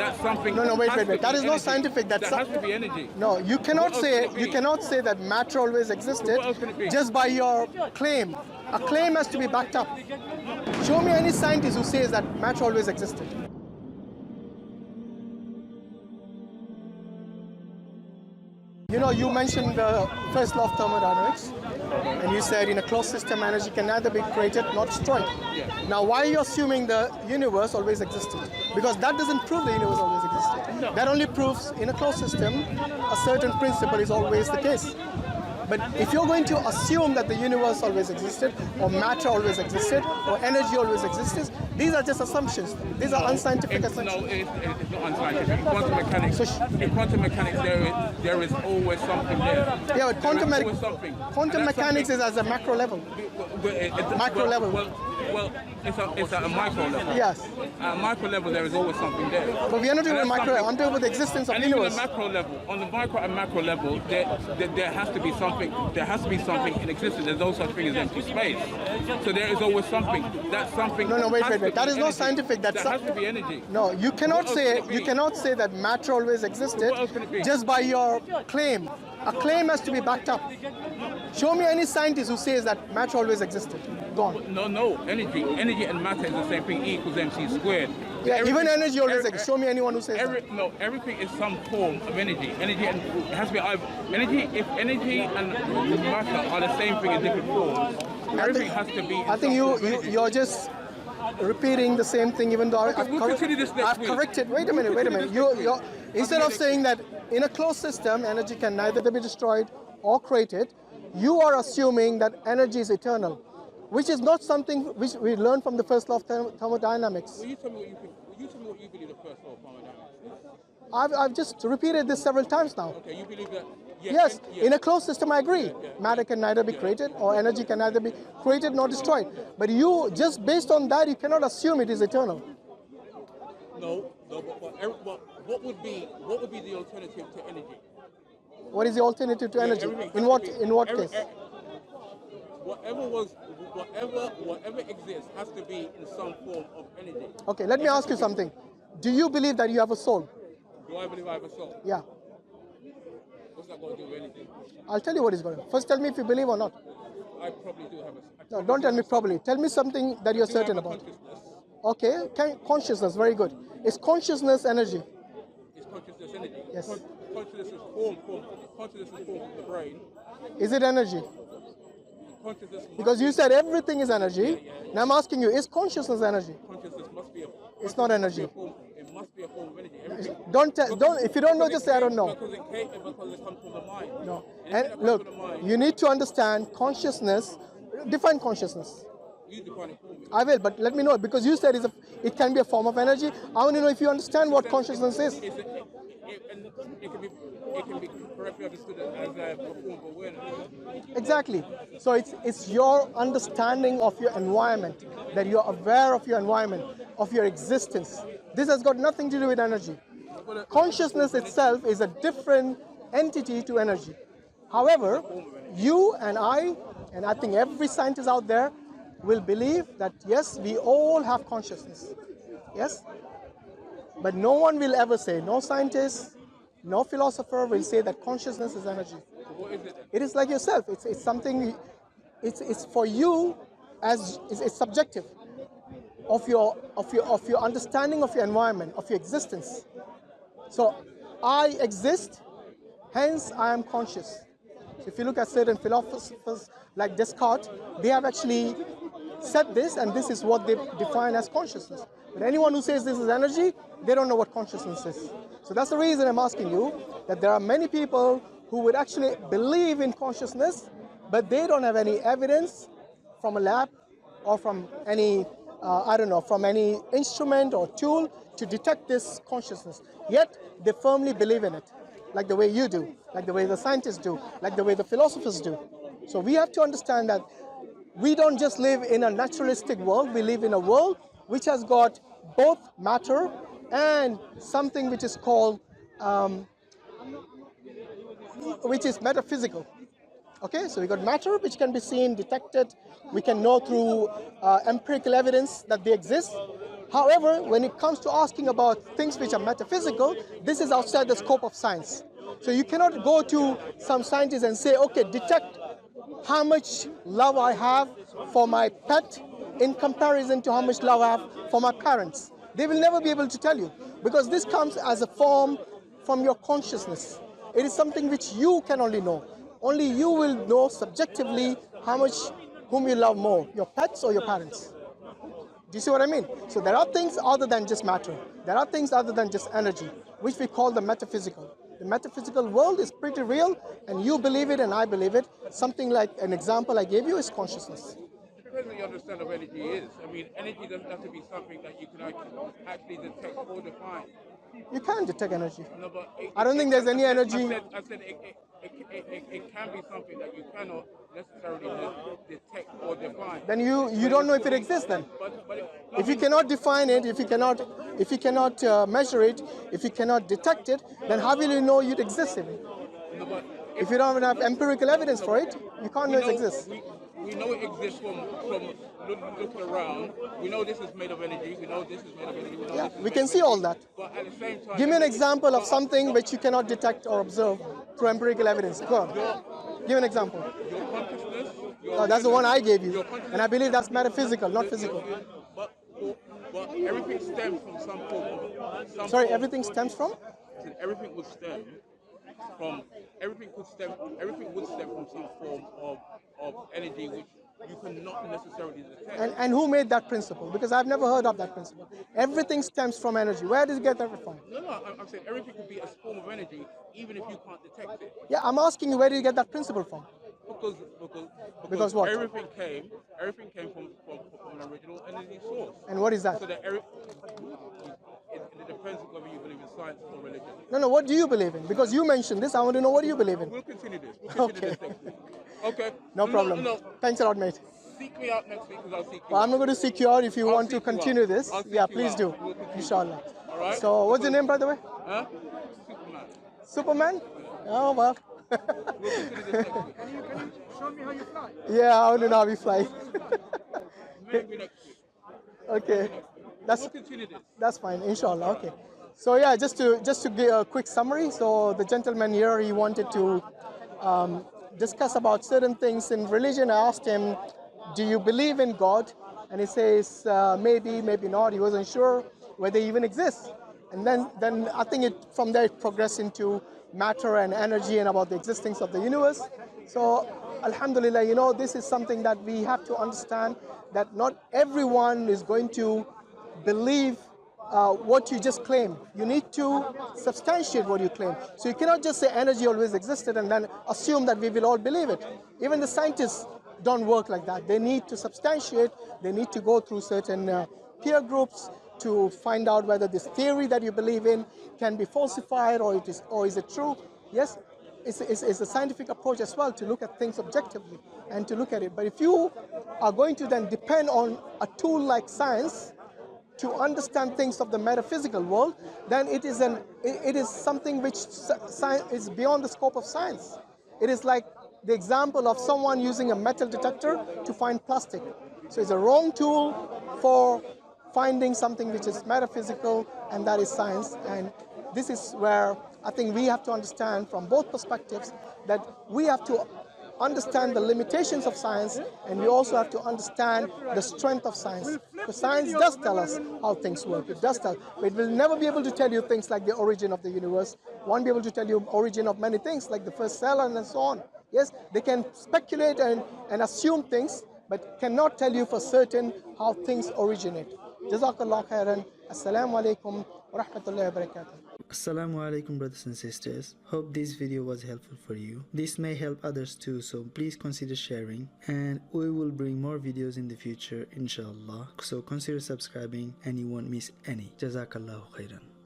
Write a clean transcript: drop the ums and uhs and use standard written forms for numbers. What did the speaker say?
that something. No, wait. has to That be is not energy. scientific. That has to be energy. No, you cannot What else say can it be? that matter always existed What else can it be? just by your claim. A claim has to be backed up. Show me any scientist who says that matter always existed. You know, you mentioned the first law of thermodynamics, and you said in a closed system energy can neither be created nor destroyed. Yeah. Now, why are you assuming the universe always existed? Because that doesn't prove the universe always existed. No. That only proves in a closed system a certain principle is always the case. But if you're going to assume that the universe always existed, or matter always existed, or energy always existed, these are just assumptions. These are unscientific assumptions. No, it's not unscientific. In quantum mechanics, there is always something there. Yeah, but quantum mechanics is at a macro level. Macro level. Well, it's at a micro level. Yes. At a micro level, there is always something there. But we are not doing macro level. I'm talking about the existence of the universe. Even macro level, on the micro and macro level, there has to be something. There has to be something in existence. There's no such thing as empty space. So there is always something. That something. No, wait. That is energy. not scientific. That has to be energy. No, you cannot say that matter always existed What else can it be? just by your claim. A claim has to be backed up. Show me any scientist who says that matter always existed. Go on. No. Energy and matter is the same thing. E equals mc squared. Yeah, even energy always exists. Show me anyone who says that. No, everything is some form of energy. Energy and it has to be either energy. If energy and matter are the same thing in different forms, everything has to be. I think you're just repeating the same thing, even though I've corrected. Wait a minute. You're instead of saying that in a closed system, energy can neither be destroyed or created, you are assuming that energy is eternal, which is not something which we learned from the first law of thermodynamics. Will you tell me what you believe the first law of thermodynamics is? I've just repeated this several times now. Okay, you believe that? Yes, in a closed system I agree. Matter can neither be created or energy can neither be created nor destroyed. But you, just based on that, you cannot assume it is eternal. No, but what would be the alternative to energy? What is the alternative to energy? In what case? Whatever exists has to be in some form of energy. Okay, let me ask you something. Do you believe that you have a soul? Do I believe I have a soul? Yeah. What's that going to do with anything? I'll tell you what is going on. First tell me if you believe or not. I probably do have a... No, don't tell me probably. Tell me something that you're certain about. Okay, consciousness, very good. Is consciousness energy? Is consciousness energy? Yes. Consciousness is formed from the brain. Is it energy? Consciousness... Because you said everything is energy. Yeah. Now I'm asking you, is consciousness energy? Consciousness must be a... It's not energy. It must be a form of energy. Don't. If you don't know, just say I don't know. Because it comes from the mind. No. And look, you need to understand consciousness. Define consciousness. You define it for me. I will, but let me know because you said it can be a form of energy. I want to know if you understand what consciousness is. It can be correctly understood as a form of awareness. Exactly. So it's your understanding of your environment, that you're aware of your environment, of your existence. This has got nothing to do with energy. Consciousness itself is a different entity to energy. However, you and I think every scientist out there will believe that yes, we all have consciousness. Yes? But no one will ever say, no scientist, no philosopher will say that consciousness is energy. So what is it? It is like yourself. It's something. It's for you, as it's subjective of your understanding of your environment, of your existence. So I exist, hence I am conscious. So if you look at certain philosophers like Descartes, they have actually said this, and this is what they define as consciousness. But anyone who says this is energy, they don't know what consciousness is. So that's the reason I'm asking you that there are many people who would actually believe in consciousness, but they don't have any evidence from a lab or from any, from any instrument or tool to detect this consciousness. Yet they firmly believe in it, like the way you do, like the way the scientists do, like the way the philosophers do. So we have to understand that we don't just live in a naturalistic world, we live in a world which has got both matter and something which is called, which is metaphysical. Okay, so we got matter which can be seen, detected, we can know through empirical evidence that they exist. However, when it comes to asking about things which are metaphysical, this is outside the scope of science. So you cannot go to some scientists and say, okay, detect how much love I have for my pet in comparison to how much love I have for my parents. They will never be able to tell you, because this comes as a form from your consciousness. It is something which you can only know. Only you will know subjectively how much, whom you love more, your pets or your parents. Do you see what I mean? So there are things other than just matter. There are things other than just energy, which we call the metaphysical. The metaphysical world is pretty real, and you believe it and I believe it. Something like an example I gave you is consciousness. It depends on your understanding of energy is. I mean, energy doesn't have to be something that you can actually detect or define. You can detect energy. No, but I don't think there's any energy. I said it can be something that you cannot necessarily detect or define. Then you don't know if it exists then. If you cannot define it, if you cannot measure it, if you cannot detect it, then how will you know it exists even? No, but If you don't have empirical evidence for it, you can't know it exists. We know it exists from looking around. We know this is made of energy. We know this is made of energy. We know Yeah, this is we made can of see energy. all that. But at the same time, Give me an example of something which you cannot detect or observe through empirical evidence. Go on. Give an example. your consciousness. No, that's the one I gave you. And I believe that's metaphysical, not physical. But everything stems from some form of. Sorry, everything stems from? Everything would stem from everything would stem from some form of energy which you cannot necessarily detect. And who made that principle? Because I've never heard of that principle. Everything stems from energy. Where did you get that from? No, I'm saying everything could be a form of energy even if you can't detect it. Yeah, I'm asking you, where did you get that principle from? Because what? everything came from an original energy source. And what is that? So that it depends on whether you believe in science or religion. No, what do you believe in? Because you mentioned this, I want to know what do you believe in? We'll continue this. We'll continue this next week. Okay. No problem. Thanks a lot, mate. Seek me out next week because I'll seek you. Well, I'm not going to seek you out. If you want to continue this, yeah, you please out. do. We'll continue. Inshallah. All right. So, what's your name, by the way? Huh? Superman. Superman? Oh, well. We'll continue this next week. Can you show me how you fly? Yeah, I want to know how we fly. Maybe next week. Okay. We'll continue this. That's fine, inshallah. Okay. So yeah, just to give a quick summary. So the gentleman here, he wanted to discuss about certain things in religion. I asked him, do you believe in God? And he says, maybe, maybe not. He wasn't sure whether he even exists. And then I think from there it progressed into matter and energy and about the existence of the universe. So alhamdulillah, this is something that we have to understand, that not everyone is going to believe what you just claim. You need to substantiate what you claim. So you cannot just say energy always existed and then assume that we will all believe it. Even the scientists don't work like that. They need to substantiate. They need to go through certain peer groups to find out whether this theory that you believe in can be falsified or is it true. Yes, it's a scientific approach as well to look at things objectively and to look at it. But if you are going to then depend on a tool like science to understand things of the metaphysical world, then it is something which is beyond the scope of science. It is like the example of someone using a metal detector to find plastic. So it's a wrong tool for finding something which is metaphysical, and that is science. And this is where I think we have to understand from both perspectives that we have to understand the limitations of science, and we also have to understand the strength of science. Because science does tell us how things work. It does tell. But it will never be able to tell you things like the origin of the universe. It won't be able to tell you origin of many things like the first cell and so on. Yes, they can speculate and assume things, but cannot tell you for certain how things originate. Jazakallah khairan. Assalamu alaikum wa rahmatullahi wa barakatuh. Assalamu alaikum, brothers and sisters. Hope this video was helpful for you. This may help others too, so please consider sharing, and we will bring more videos in the future inshallah. So consider subscribing and you won't miss any. Jazakallahu khairan.